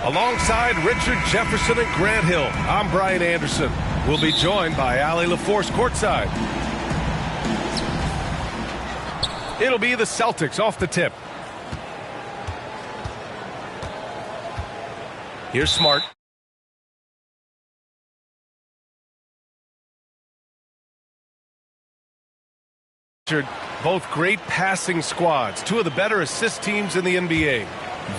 Alongside Richard Jefferson and Grant Hill, I'm Brian Anderson. We'll be joined by Allie LaForce courtside. It'll be the Celtics off the tip. Here's Smart. Both great passing squads, two of the better assist teams in the NBA.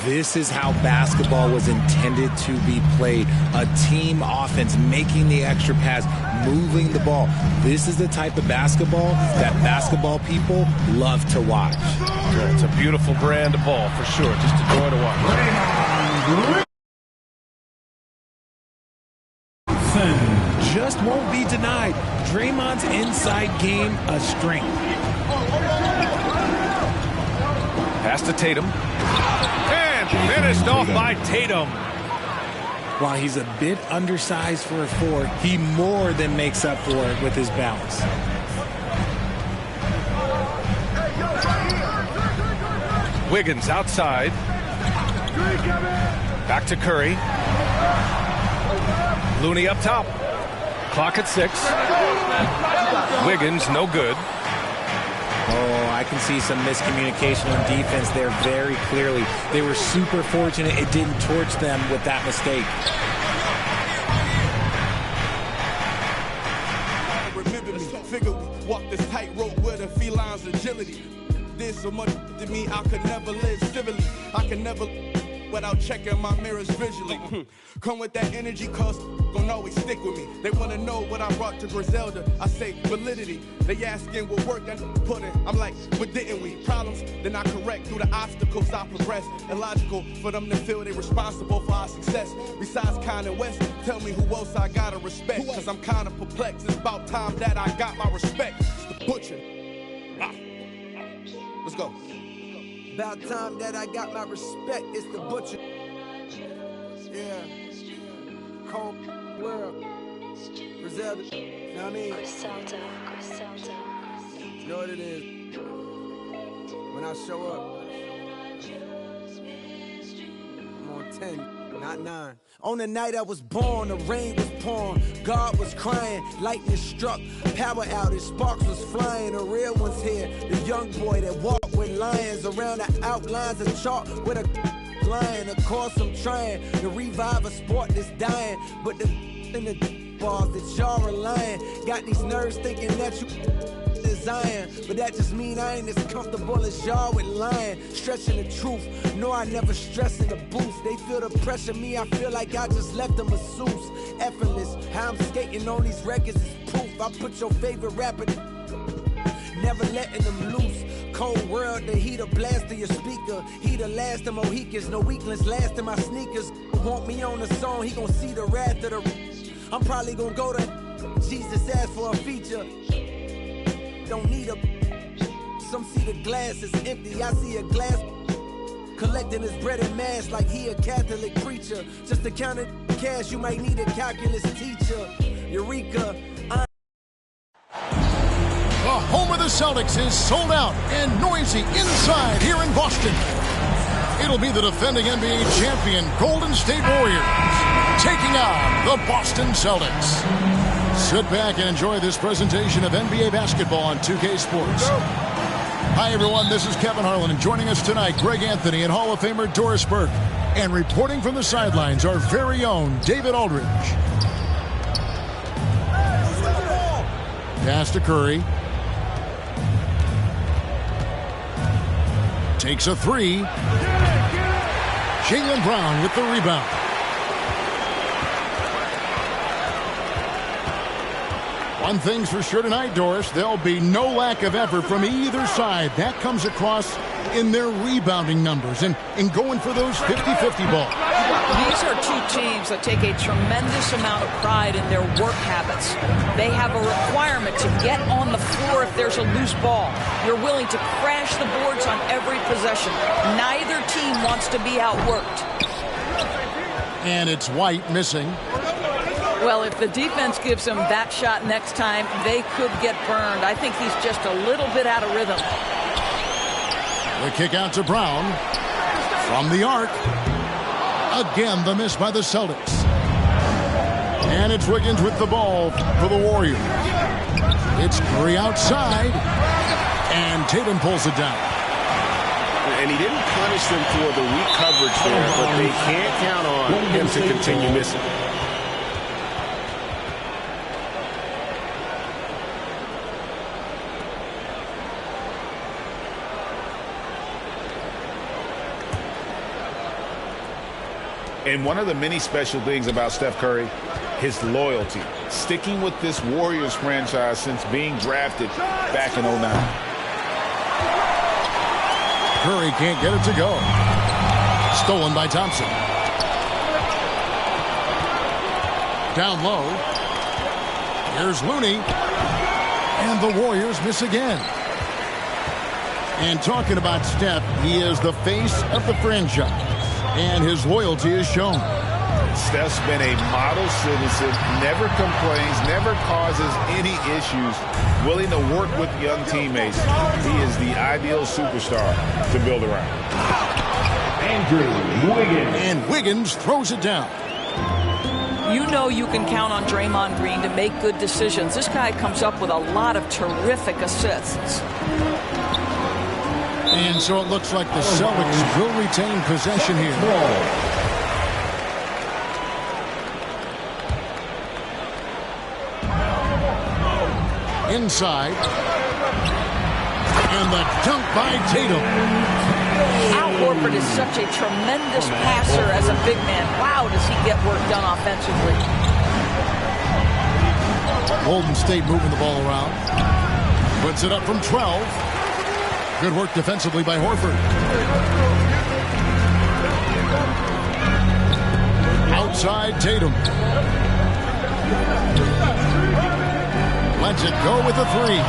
This is how basketball was intended to be played. A team offense, making the extra pass, moving the ball. This is the type of basketball that basketball people love to watch. Yeah, it's a beautiful brand of ball for sure. Just a joy to watch. Just won't be denied. Draymond's inside game a strength. Pass to Tatum. And finished off by Tatum. While he's a bit undersized for a forward, he more than makes up for it with his bounce. Wiggins outside. Back to Curry. Looney up top. Clock at 6. Wiggins no good. Oh, I can see some miscommunication on defense there very clearly. They were super fortunate it didn't torch them with that mistake. Remember me, figure we walk this tightrope with a feline's agility. There's so much to me I could never live civilly. I can never without checking my mirrors visually. Come with that energy, cause gon' always stick with me. They wanna know what I brought to Griselda. I say validity. They asking what work that put in. I'm like, but didn't we? Problems, then I correct through the obstacles I progress. Illogical for them to feel they responsible for our success. Besides Kanye West, tell me who else I gotta respect. Cause I'm kinda perplexed. It's about time that I got my respect. It's the butcher. Let's go. About time that I got my respect, it's the butcher. Yeah. Cold world. Griselda. You know what I mean? Griselda. You know what it is. When I show up, I'm on 10, not 9. On the night I was born, the rain was pouring, God was crying, lightning struck, power outage, sparks was flying, the real one's here, the young boy that walked with lions around the outlines of chalk with a lion. Of course I'm trying to revive a sport that's dying, but the in the bars that y'all relying got these nerves thinking that you Zion, but that just mean I ain't as comfortable as y'all with lying, stretching the truth. No, I never stress in the booth. They feel the pressure, me, I feel like I just left a masseuse. Effortless, how I'm skating on these records is proof. I put your favorite rapper, never letting them loose. Cold world, the heat a blast of your speaker. He the last of Mohicans, no weakness, last in my sneakers. Want me on the song, he gon' see the wrath of the. I'm probably gon' go to Jesus ask for a feature. Don't need a. Some see the glass is empty. I see a glass collecting his bread and mass like he a Catholic preacher. Just to count it cash, you might need a calculus teacher. Eureka. The home of the Celtics is sold out and noisy inside here in Boston. It'll be the defending NBA champion Golden State Warriors taking on the Boston Celtics. Sit back and enjoy this presentation of NBA basketball on 2K Sports. Hi, everyone. This is Kevin Harlan, and joining us tonight, Greg Anthony and Hall of Famer Doris Burke. And reporting from the sidelines, our very own David Aldridge. Pass to Curry. Takes a 3. Jaylen Brown with the rebound. One thing's for sure tonight, Doris, there'll be no lack of effort from either side. That comes across in their rebounding numbers and going for those 50-50 balls. These are two teams that take a tremendous amount of pride in their work habits. They have a requirement to get on the floor if there's a loose ball. You're willing to crash the boards on every possession. Neither team wants to be outworked. And it's White missing. Well, if the defense gives him that shot next time, they could get burned. I think he's just a little bit out of rhythm. The kick out to Brown. From the arc. Again, the miss by the Celtics. And it's Wiggins with the ball for the Warriors. It's Curry outside. And Tatum pulls it down. And he didn't punish them for the weak coverage there, but they can't count on him to continue missing. And one of the many special things about Steph Curry, his loyalty. Sticking with this Warriors franchise since being drafted back in 2009. Curry can't get it to go. Stolen by Thompson. Down low. Here's Looney. And the Warriors miss again. And talking about Steph, he is the face of the franchise. And his loyalty is shown. Steph's been a model citizen, never complains, never causes any issues, willing to work with young teammates. He is the ideal superstar to build around. Andrew Wiggins. And Wiggins throws it down. You know you can count on Draymond Green to make good decisions. This guy comes up with a lot of terrific assists. And so it looks like the Celtics will retain possession here. Inside. And the dunk by Tatum. Al Horford is such a tremendous passer as a big man. Wow, does he get work done offensively. Golden State moving the ball around. Puts it up from 12. Good work defensively by Horford. Outside Tatum. Lets it go with a three.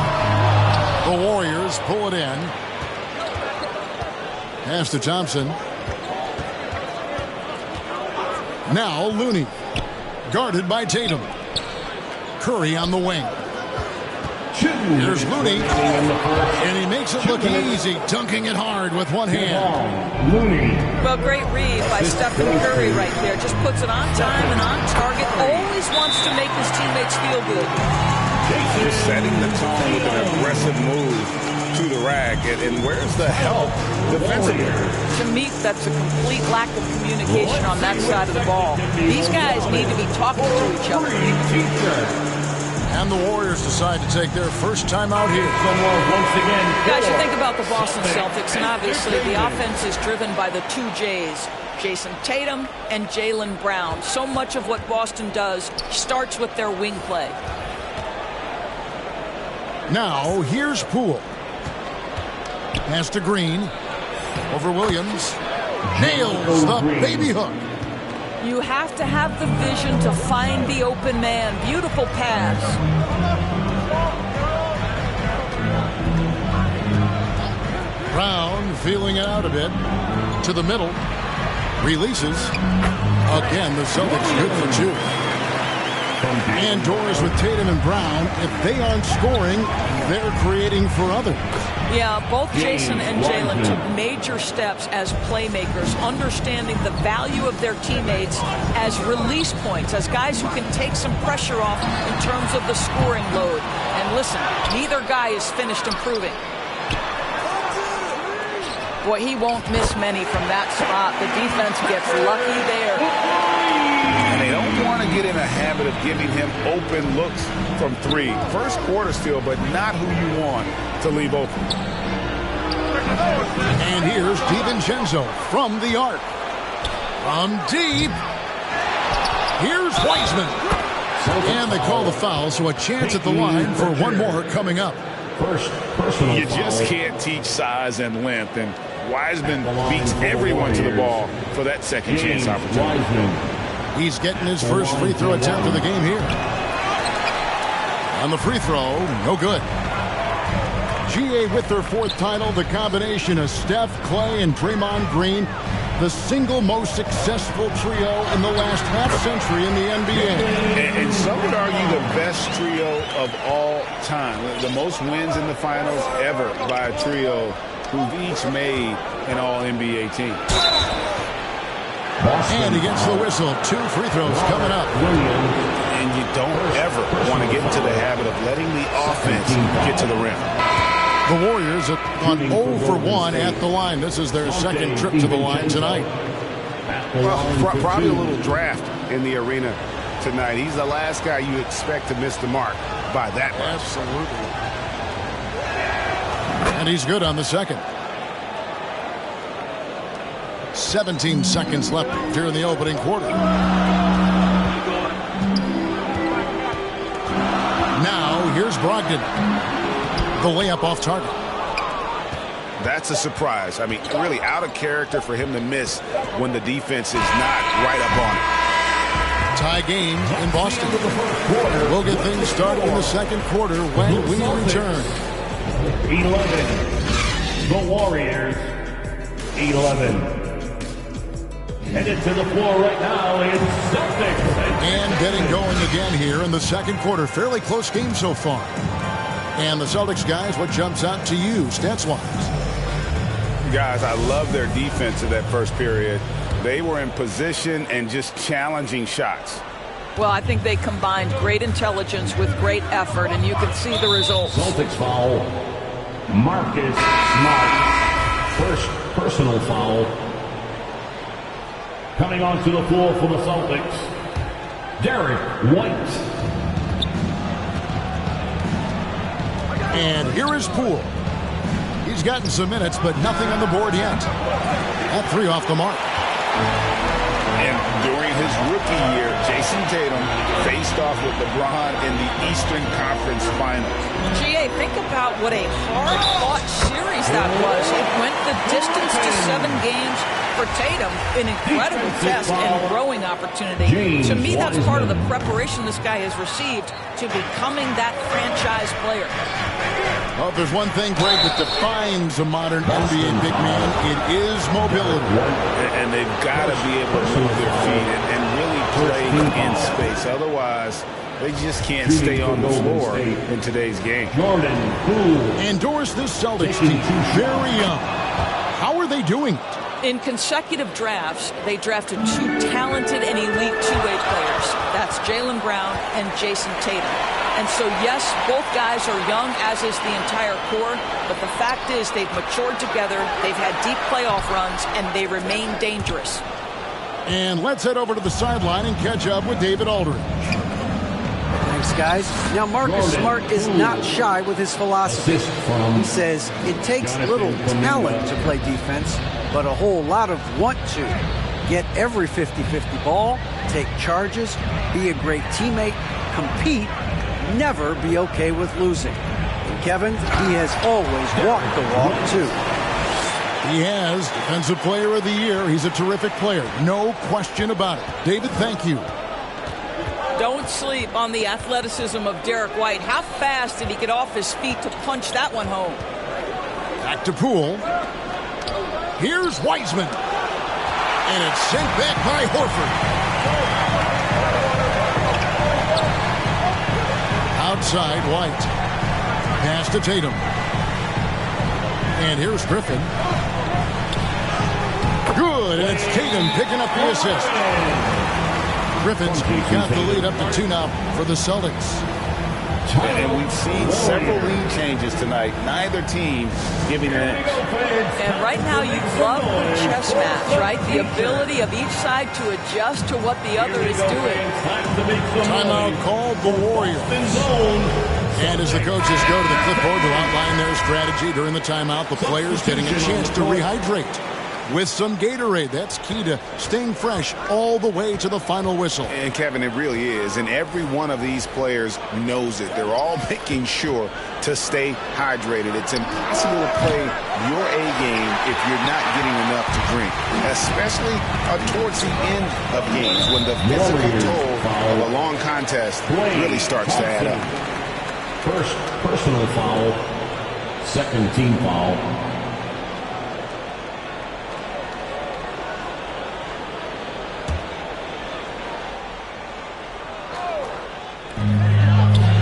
The Warriors pull it in. Pass to Thompson. Now Looney. Guarded by Tatum. Curry on the wing. Here's Looney. And he makes it look easy, dunking it hard with one hand. Well, great read by Stephen Curry right there. Just puts it on time and on target. Always wants to make his teammates feel good. Just setting the tone with an aggressive move to the rack. And where's the help defensively? To me, that's a complete lack of communication on that side of the ball. These guys need to be talking to each other. And the Warriors decide to take their first time out here. Guys, you think about the Boston Celtics, and obviously the offense is driven by the two J's, Jason Tatum and Jaylen Brown. So much of what Boston does starts with their wing play. Now, here's Poole. Pass to Green. Over Williams. Nails the baby hook. You have to have the vision to find the open man. Beautiful pass. Brown feeling it out a bit. To the middle. Releases. Again, the Celtics good for two. And doors with Tatum and Brown. If they aren't scoring, they're creating for others. Yeah, both Jason and Jaylen took major steps as playmakers, understanding the value of their teammates as release points, as guys who can take some pressure off in terms of the scoring load. And listen, neither guy is finished improving. Boy, he won't miss many from that spot. The defense gets lucky there. And they don't want to get in a habit of giving him open looks from three. First quarter still, but not who you want to leave open. And here's DiVincenzo from the arc. From deep. Here's Wiseman. And they call the foul, so a chance at the line for one more coming up. You just can't teach size and length, and Wiseman beats everyone to the ball for that second chance opportunity. He's getting his first free throw attempt of the game here. On the free throw, no good. GA with their fourth title, the combination of Steph, Clay, and Draymond Green, the single most successful trio in the last half-century in the NBA. And some would argue the best trio of all time. The most wins in the finals ever by a trio who've each made an All-NBA team. And he gets the whistle. 2 free throws coming up. And you don't ever want to get into the habit of letting the offense get to the rim. The Warriors have gone 0 for 1 at the line. This is their second trip to the line tonight. Well, probably a little draft in the arena tonight. He's the last guy you expect to miss the mark by that much. Absolutely. And he's good on the second. 17 seconds left here in the opening quarter. Now, here's Brogdon. The layup off target. That's a surprise. I mean, really out of character for him to miss when the defense is not right up on it. Tie game in Boston. We'll get things started in the second quarter when we return. 11. The Warriors. 11. Headed to the floor right now is Celtics. And getting going again here in the second quarter. Fairly close game so far. And the Celtics guys, what jumps out to you stats-wise? Guys, I love their defense in that first period. They were in position and just challenging shots. Well, I think they combined great intelligence with great effort, and you can see the results. Celtics foul. Marcus Smart. First personal foul. Coming onto the floor for the Celtics, Derek White. And here is Poole. He's gotten some minutes, but nothing on the board yet. That 3 off the mark. And during his rookie year, Jason Tatum faced off with LeBron in the Eastern Conference Finals. GA, think about what a hard-fought series that was. It went the distance to 7 games for Tatum, an incredible test and growing opportunity. To me, that's part of the preparation this guy has received to becoming that franchise player. Well, if there's one thing, Greg, that defines a modern NBA big man, it is mobility. And they've got to be able to move their feet and really play in space. Otherwise, they just can't stay on the floor in today's game. Endorse this Celtics team. Very young. How are they doing it? In consecutive drafts, they drafted 2 talented and elite two-way players. That's Jaylen Brown and Jason Tatum. And so, yes, both guys are young, as is the entire core. But the fact is they've matured together, they've had deep playoff runs, and they remain dangerous. And let's head over to the sideline and catch up with David Aldridge. Thanks, guys. Now, Marcus Smart is not shy with his philosophy. He says it takes little talent to play defense, but a whole lot of want to. Get every 50-50 ball, take charges, be a great teammate, compete, never be okay with losing. And Kevin, he has always walked the walk, too. He has Defensive Player of the Year. He's a terrific player. No question about it. David, thank you. Don't sleep on the athleticism of Derek White. How fast did he get off his feet to punch that one home? Back to Poole. Here's Wiseman. And it's sent back by Horford. Outside, White. Pass to Tatum. And here's Griffin. Good, and it's Tatum picking up the assist. Griffin's got the lead up to 2 now for the Celtics. And we've seen several lead changes tonight. Neither team giving an inch. And right now you love the chess match, right? The ability of each side to adjust to what the other is doing. Timeout called the Warriors. And as the coaches go to the clipboard to outline their strategy during the timeout, the players getting a chance to rehydrate with some Gatorade. That's key to staying fresh all the way to the final whistle. And Kevin, it really is. And every one of these players knows it. They're all making sure to stay hydrated. It's impossible to play your A game if you're not getting enough to drink, especially towards the end of games when the physical toll of a long contest really starts to add up. First personal foul, second team foul.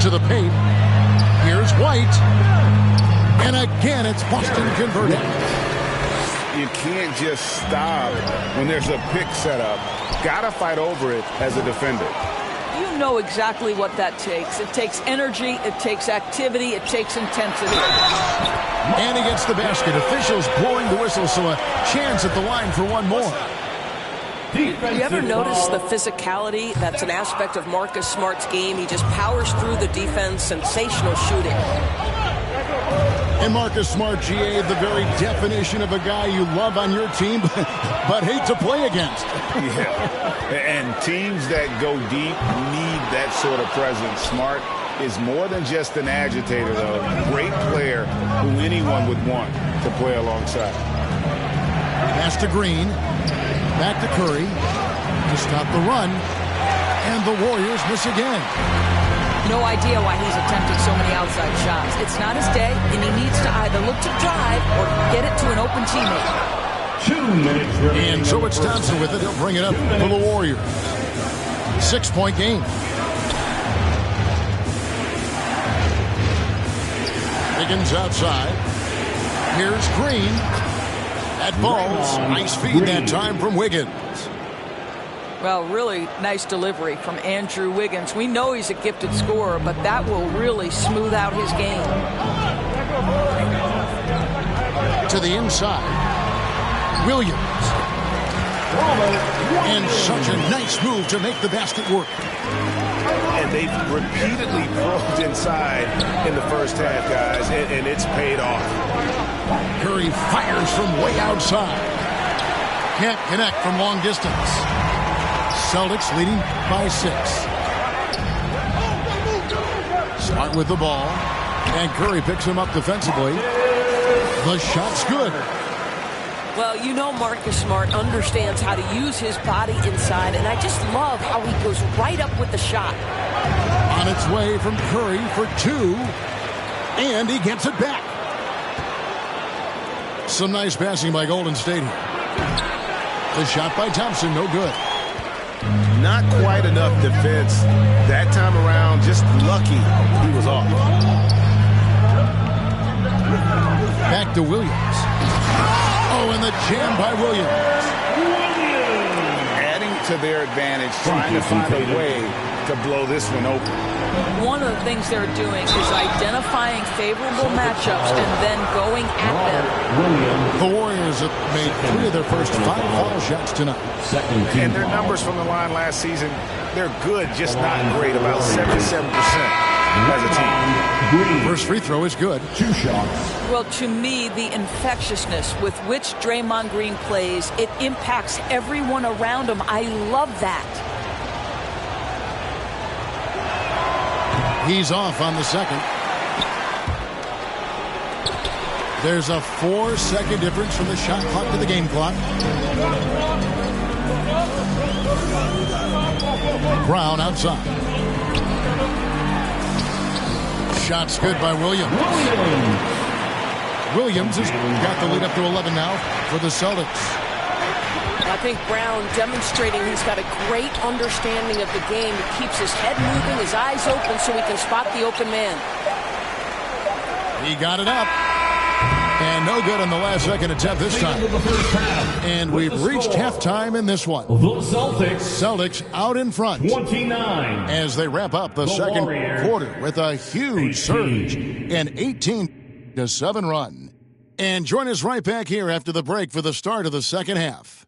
To the paint. Here's White. And again, it's Boston converted. You can't just stop when there's a pick set up. Got to fight over it as a defender. You know exactly what that takes. It takes energy, it takes activity, it takes intensity. And he gets the basket. Officials blowing the whistle, so a chance at the line for one more. You ever notice the physicality? That's an aspect of Marcus Smart's game. He just powers through the defense. Sensational shooting. And Marcus Smart, GA, the very definition of a guy you love on your team, but hate to play against. Yeah, and teams that go deep need that sort of presence. Smart is more than just an agitator, though. Great player who anyone would want to play alongside. Pass to Green. Back to Curry to stop the run. And the Warriors miss again. No idea why he's attempting so many outside shots. It's not his day, and he needs to either look to drive or get it to an open teammate. 2 minutes remaining. And so it's Thompson with it. He'll bring it up for the Warriors. 6-point game. Higgins outside. Here's Green. That ball's nice feed that time from Wiggins. Well, really nice delivery from Andrew Wiggins. We know he's a gifted scorer, but that will really smooth out his game. To the inside. Williams. And such a nice move to make the basket work. And they've repeatedly probed inside in the first half, guys, and it's paid off. Curry fires from way outside. Can't connect from long distance. Celtics leading by 6. Smart with the ball. And Curry picks him up defensively. The shot's good. Well, you know Marcus Smart understands how to use his body inside, and I just love how he goes right up with the shot. On its way from Curry for 2. And he gets it back. Some nice passing by Golden State here. The shot by Thompson, no good. Not quite enough defense that time around. Just lucky he was off. Back to Williams. Oh, and the jam by Williams. Adding to their advantage, trying to find a way to blow this one open. One of the things they're doing is identifying favorable matchups and then going at them. The Warriors have made 3 of their first 5 foul shots tonight. And their numbers from the line last season, they're good, just not great, about 77% as a team. First free throw is good. 2 shots. Well, to me, the infectiousness with which Draymond Green plays, it impacts everyone around him. I love that. He's off on the second. There's a 4-second difference from the shot clock to the game clock. Brown outside. Shot's good by Williams. Williams has got the lead up to 11 now for the Celtics. I think Brown demonstrating he's got a great understanding of the game. He keeps his head moving, his eyes open so he can spot the open man. He got it up. And no good on the last second attempt this time. And we've reached halftime in this one. The Celtics out in front 29 as they wrap up the second quarter with a huge surge, an 18-7 run. And join us right back here after the break for the start of the second half.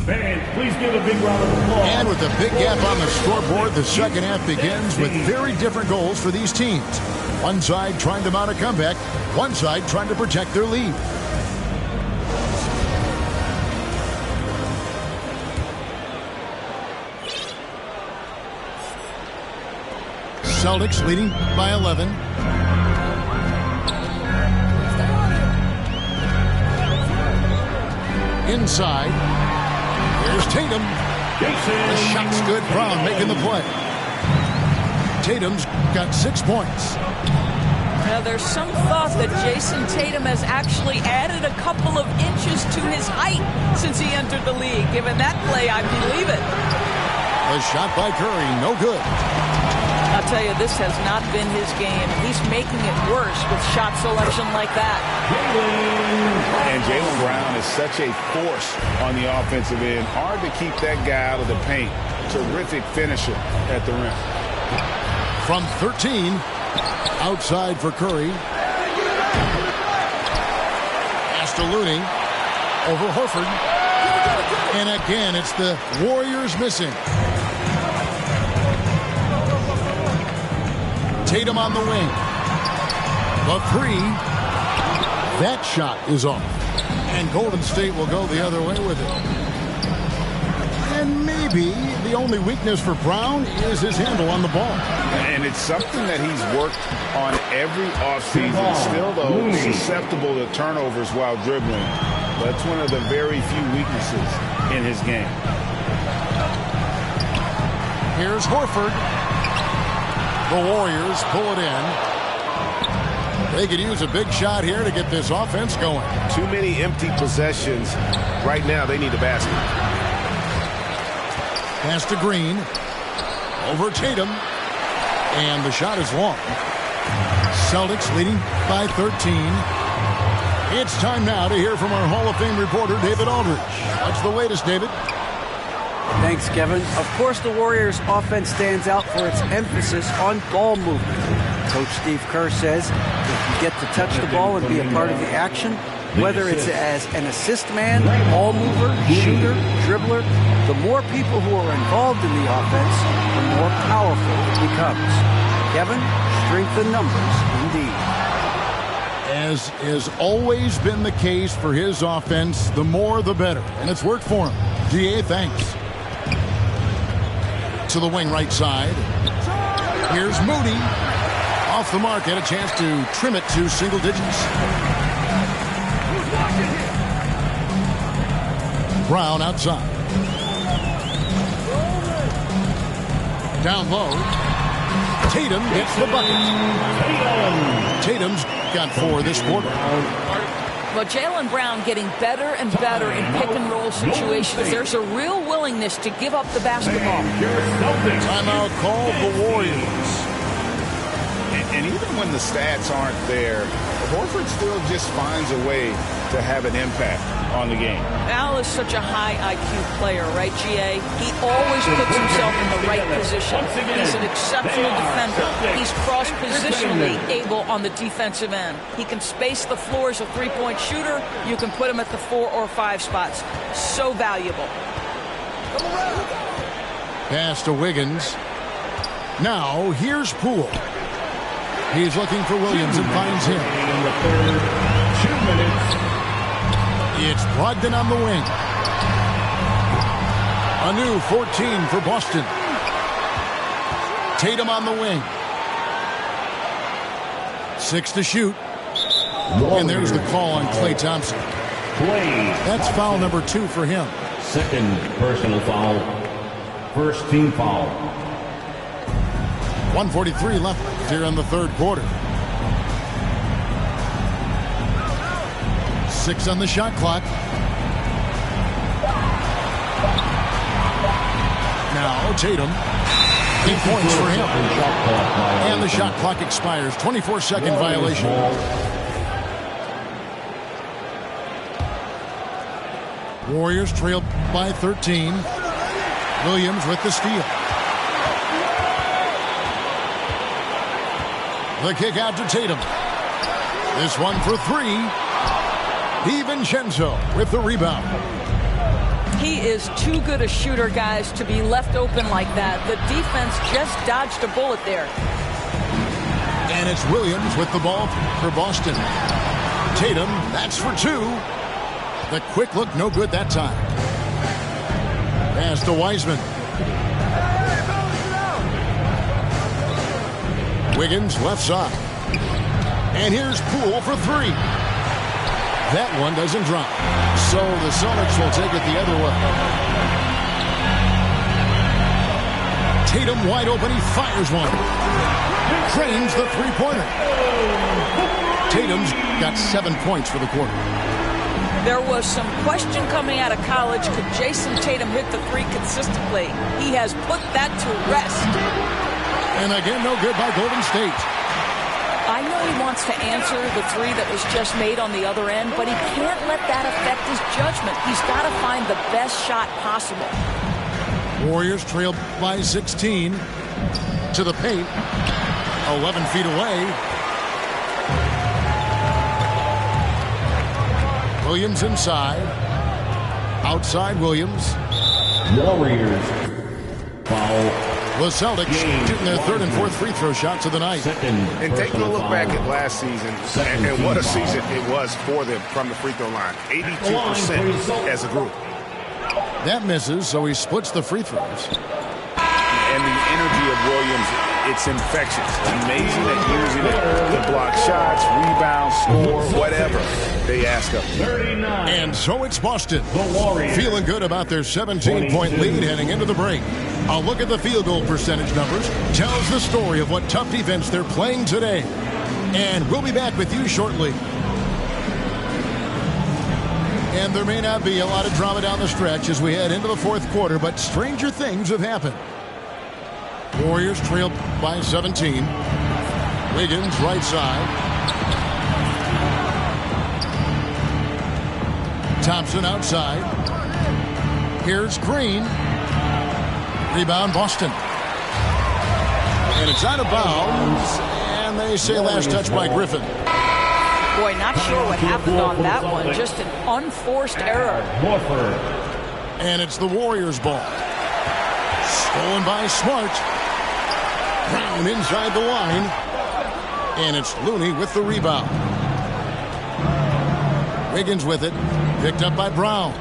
Fans, please give a big round of applause. And with a big gap on the scoreboard, the second half begins with very different goals for these teams. One side trying to mount a comeback, one side trying to protect their lead. Celtics leading by 11. Inside. Here's Tatum. The shot's good. Brown making the play. Tatum's got 6 points. Now, there's some thought that Jason Tatum has actually added a couple of inches to his height since he entered the league. Given that play, I believe it. A shot by Curry, no good. I'll tell you, this has not been his game. He's making it worse with shot selection like that. And Jaylen Brown is such a force on the offensive end. Hard to keep that guy out of the paint. Terrific finisher at the rim. From 13, outside for Curry. Pass to Looney. Over Horford. And again, it's the Warriors missing. Tatum on the wing. The three. That shot is off. And Golden State will go the other way with it. And maybe the only weakness for Brown is his handle on the ball. And it's something that he's worked on every offseason. Still, though, susceptible to turnovers while dribbling. But it's one of the very few weaknesses in his game. Here's Horford. The Warriors pull it in. They could use a big shot here to get this offense going. Too many empty possessions. Right now, they need a basket. Pass to Green. Over Tatum. And the shot is long. Celtics leading by 13. It's time now to hear from our Hall of Fame reporter, David Aldridge. What's the latest, David? Thanks, Kevin. Of course, the Warriors' offense stands out for its emphasis on ball movement. Coach Steve Kerr says if you get to touch the ball and be a part of the action, whether it's as an assist man, ball mover, shooter, dribbler, the more people who are involved in the offense, the more powerful it becomes. Kevin, strength in numbers, indeed. As has always been the case for his offense, the more the better. And it's worked for him. DA, thanks. To the wing right side. Here's Moody. Off the mark, had a chance to trim it to single digits. Brown outside. Down low. Tatum gets the bucket. Tatum's got 4 this quarter. Well, Jaylen Brown getting better and better in pick-and-roll situations. There's a real willingness to give up the basketball. Timeout called the Warriors. And even when the stats aren't there, Horford still just finds a way to have an impact on the game. Al is such a high IQ player, right, GA? He always puts himself in the right position. He's an exceptional defender. He's cross-positionally able on the defensive end. He can space the floor as a three-point shooter. You can put him at the 4 or 5 spots. So valuable. Pass to Wiggins. Now, here's Poole. He's looking for Williams and finds him. In the third, 2 minutes. It's Brogdon on the wing. A new 14 for Boston. Tatum on the wing. 6 to shoot. And there's the call on Klay Thompson. That's foul number 2 for him. Second personal foul. First team foul. 1:43 left here in the third quarter. 6 on the shot clock. Now Tatum. 8 points for him. And the shot clock expires. 24-second violation. Warriors trailed by 13. Williams with the steal. The kick out to Tatum. This one for 3. DiVincenzo with the rebound. He is too good a shooter, guys, to be left open like that. The defense just dodged a bullet there. And it's Williams with the ball for Boston. Tatum, that's for 2. The quick look, no good that time. Pass to Wiseman. Wiggins left side. And here's Poole for 3. That one doesn't drop. So the Celtics will take it the other way. Tatum wide open. He fires one. Drains the three-pointer. Tatum's got 7 points for the quarter. There was some question coming out of college. Could Jason Tatum hit the three consistently? He has put that to rest. And again, no good by Golden State. I know he wants to answer the three that was just made on the other end, but he can't let that affect his judgment. He's got to find the best shot possible. Warriors trail by 16 to the paint. 11 feet away. Williams inside. Outside Williams. Warriors foul. The Celtics shooting their third and fourth free throw shots of the night. And take a look back at last season and what a season it was for them from the free throw line. 82% as a group. That misses, so he splits the free throws. And the energy of Williams, it's infectious. Amazing at using it to block shots, rebound, score, whatever they ask of him. And so it's Boston. Feeling good about their 17-point lead heading into the break. A look at the field goal percentage numbers tells the story of what tough defense they're playing today. And we'll be back with you shortly. And there may not be a lot of drama down the stretch as we head into the fourth quarter, but stranger things have happened. Warriors trail by 17. Wiggins right side. Thompson outside. Here's Green. Rebound Boston. And it's out of bounds. And they say last touch by Griffin. Boy, not sure what happened on that one. Just an unforced error. And it's the Warriors' ball. Stolen by Smart. Brown inside the line. And it's Looney with the rebound. Wiggins with it. Picked up by Brown.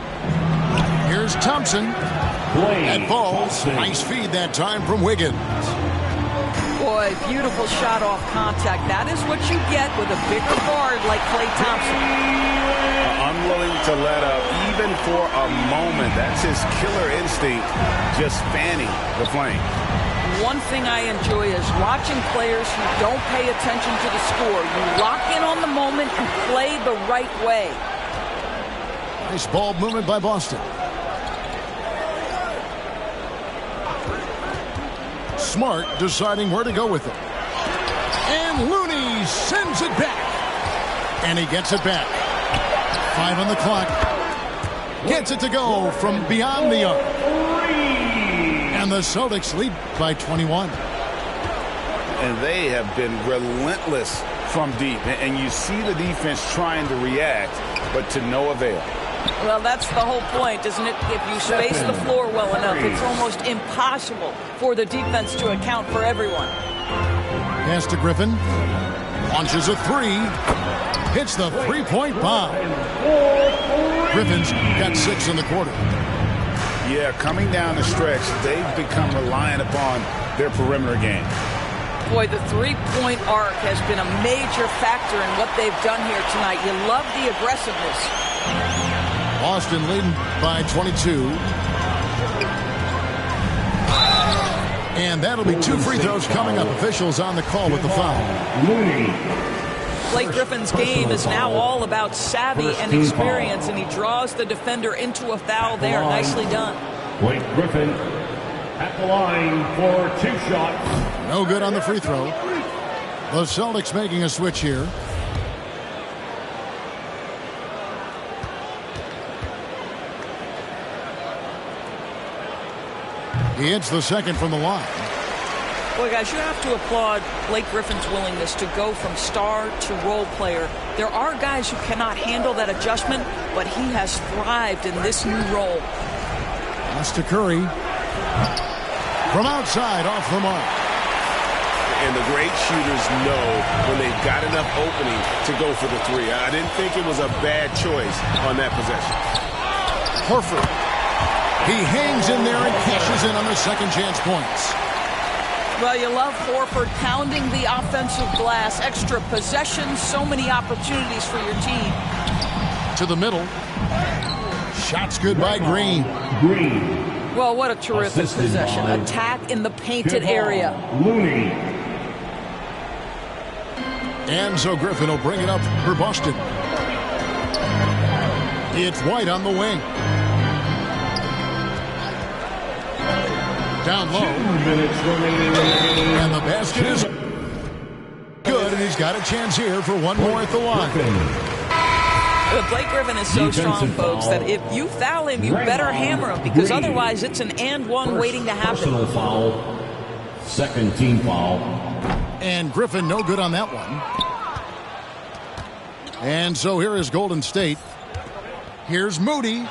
Here's Thompson. That falls. Nice feed that time from Wiggins. Boy, beautiful shot off contact. That is what you get with a bigger guard like Klay Thompson. Unwilling to let up even for a moment. That's his killer instinct, just fanning the flame. One thing I enjoy is watching players who don't pay attention to the score. You lock in on the moment and play the right way. Nice ball movement by Boston. Smart deciding where to go with it. And Looney sends it back. And he gets it back. 5 on the clock. Gets it to go from beyond the arc. And the Celtics lead by 21. And they have been relentless from deep. And you see the defense trying to react, but to no avail. Well, that's the whole point, isn't it? If you space the floor well enough, it's almost impossible for the defense to account for everyone. Pass to Griffin. Launches a three. Hits the three-point bomb. Griffin's got 6 in the quarter. Yeah, coming down the stretch, they've become reliant upon their perimeter game. Boy, the three-point arc has been a major factor in what they've done here tonight. You love the aggressiveness. Boston leading by 22. And that'll be 2 free throws coming up. Officials on the call with the foul. Blake Griffin's game is now all about savvy and experience, and he draws the defender into a foul there. Nicely done. Blake Griffin at the line for 2 shots. No good on the free throw. The Celtics making a switch here. He hits the second from the line. Boy, guys, you have to applaud Blake Griffin's willingness to go from star to role player. There are guys who cannot handle that adjustment, but he has thrived in this new role. Pass to Curry. From outside, off the mark. And the great shooters know when they've got enough opening to go for the three. I didn't think it was a bad choice on that possession. Horford. He hangs in there and cashes in on the second chance points. Well, you love Horford pounding the offensive glass. Extra possessions, so many opportunities for your team. To the middle. Shots good by Green. Well, what a terrific possession. Attack in the painted area. Looney. And so Griffin will bring it up for Boston. It's White on the wing. Down low. 2 minutes remaining. And the basket is good, and he's got a chance here for one more at the line. Blake Griffin is so strong, folks, that if you foul him, you better hammer him, because otherwise it's an and one waiting to happen. Personal foul. Second team foul. And Griffin no good on that one. And so here is Golden State. Here's Moody.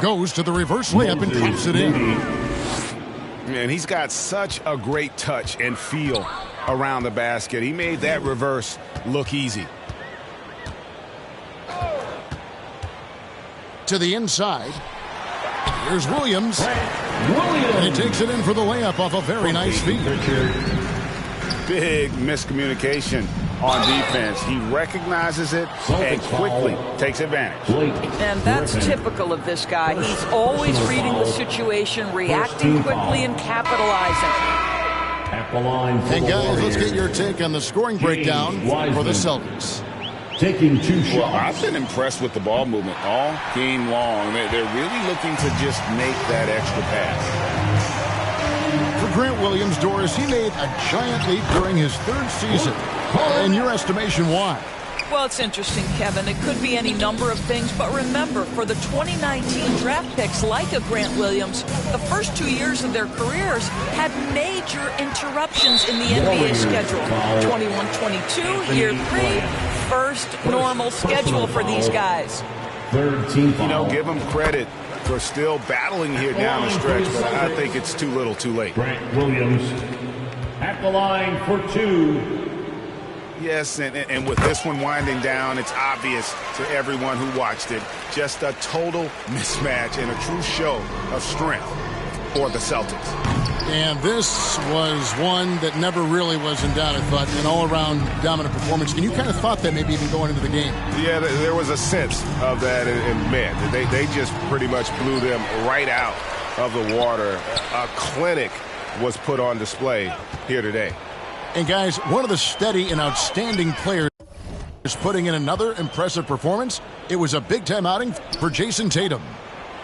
Goes to the reverse layup and taps it in. And he's got such a great touch and feel around the basket. He made that reverse look easy. To the inside. Here's Williams. And he takes it in for the layup off a very nice feed. Big miscommunication on defense. He recognizes it and quickly takes advantage. And that's typical of this guy. He's always reading the situation, reacting quickly, and capitalizing. And guys, let's get your take on the scoring breakdown for the Celtics. Taking 2 shots. Well, I've been impressed with the ball movement all game long. They're really looking to just make that extra pass. For Grant Williams, Doris, he made a giant leap during his 3rd season. In your estimation, why? Well, it's interesting, Kevin. It could be any number of things, but remember, for the 2019 draft picks like a Grant Williams, the first 2 years of their careers had major interruptions in the NBA schedule. 21-22, year 3, first normal schedule for these guys. Third team foul. You know, give them credit for still battling here down the stretch, but I think it's too little too late. Grant Williams at the line for 2. Yes, and with this one winding down, it's obvious to everyone who watched it. Just a total mismatch and a true show of strength for the Celtics. And this was one that never really was in doubt, I thought, an all-around dominant performance. And you kind of thought that maybe even going into the game. Yeah, there was a sense of that, and man, they just pretty much blew them right out of the water. A clinic was put on display here today. And guys, one of the steady and outstanding players is putting in another impressive performance. It was a big-time outing for Jason Tatum.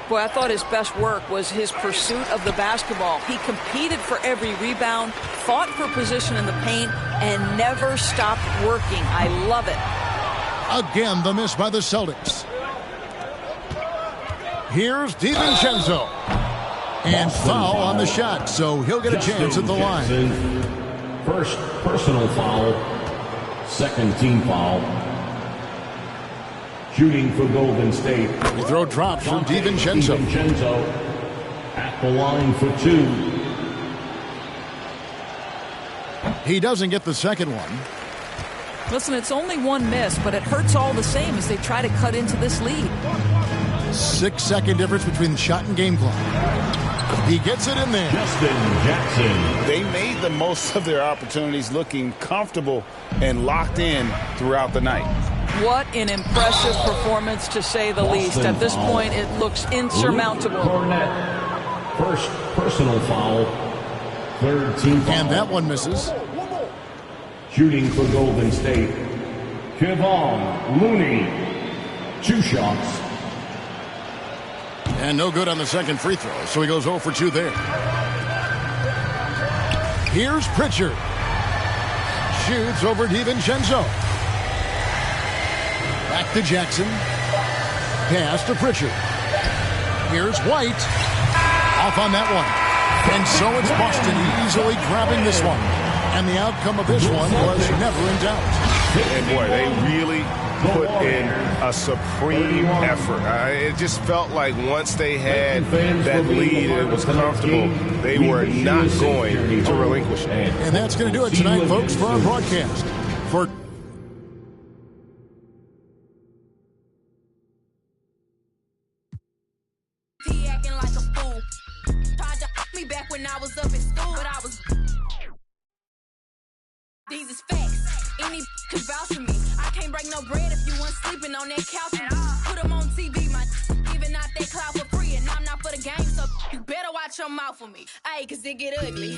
Boy, I thought his best work was his pursuit of the basketball. He competed for every rebound, fought for position in the paint, and never stopped working. I love it. Again, the miss by the Celtics. Here's DiVincenzo. And foul on the shot, so he'll get a chance at the line. First personal foul. Second team foul. Shooting for Golden State. The throw drops from DiVincenzo. DiVincenzo at the line for 2. He doesn't get the second one. Listen, it's only one miss, but it hurts all the same as they try to cut into this lead. 6-second difference between the shot and game clock. He gets it in there. Justin Jackson. They made the most of their opportunities, looking comfortable and locked in throughout the night. What an impressive performance, to say the least. At this point, it looks insurmountable. Cornette. First personal foul. Third team foul. And that one misses. Shooting for Golden State. Kevon Looney. 2 shots. And no good on the second free throw, so he goes 0 for 2 there. Here's Pritchard. Shoots over DiVincenzo. Back to Jackson. Pass to Pritchard. Here's White. Off on that one. And so it's Boston easily grabbing this one. And the outcome of this one was never in doubt. And boy, they really put in a supreme effort. It just felt like once they had that lead and it was comfortable, they were not going to relinquish it. And that's going to do it tonight, folks, for our broadcast. For I was up at school, but I was. These is facts. Any could vouch for me. I can't break no bread if you weren't sleeping on that couch. Put them on TV, my giving out that cloud for free, and I'm not for the game, so you better. your mouth for me. Ayy, cause it get ugly.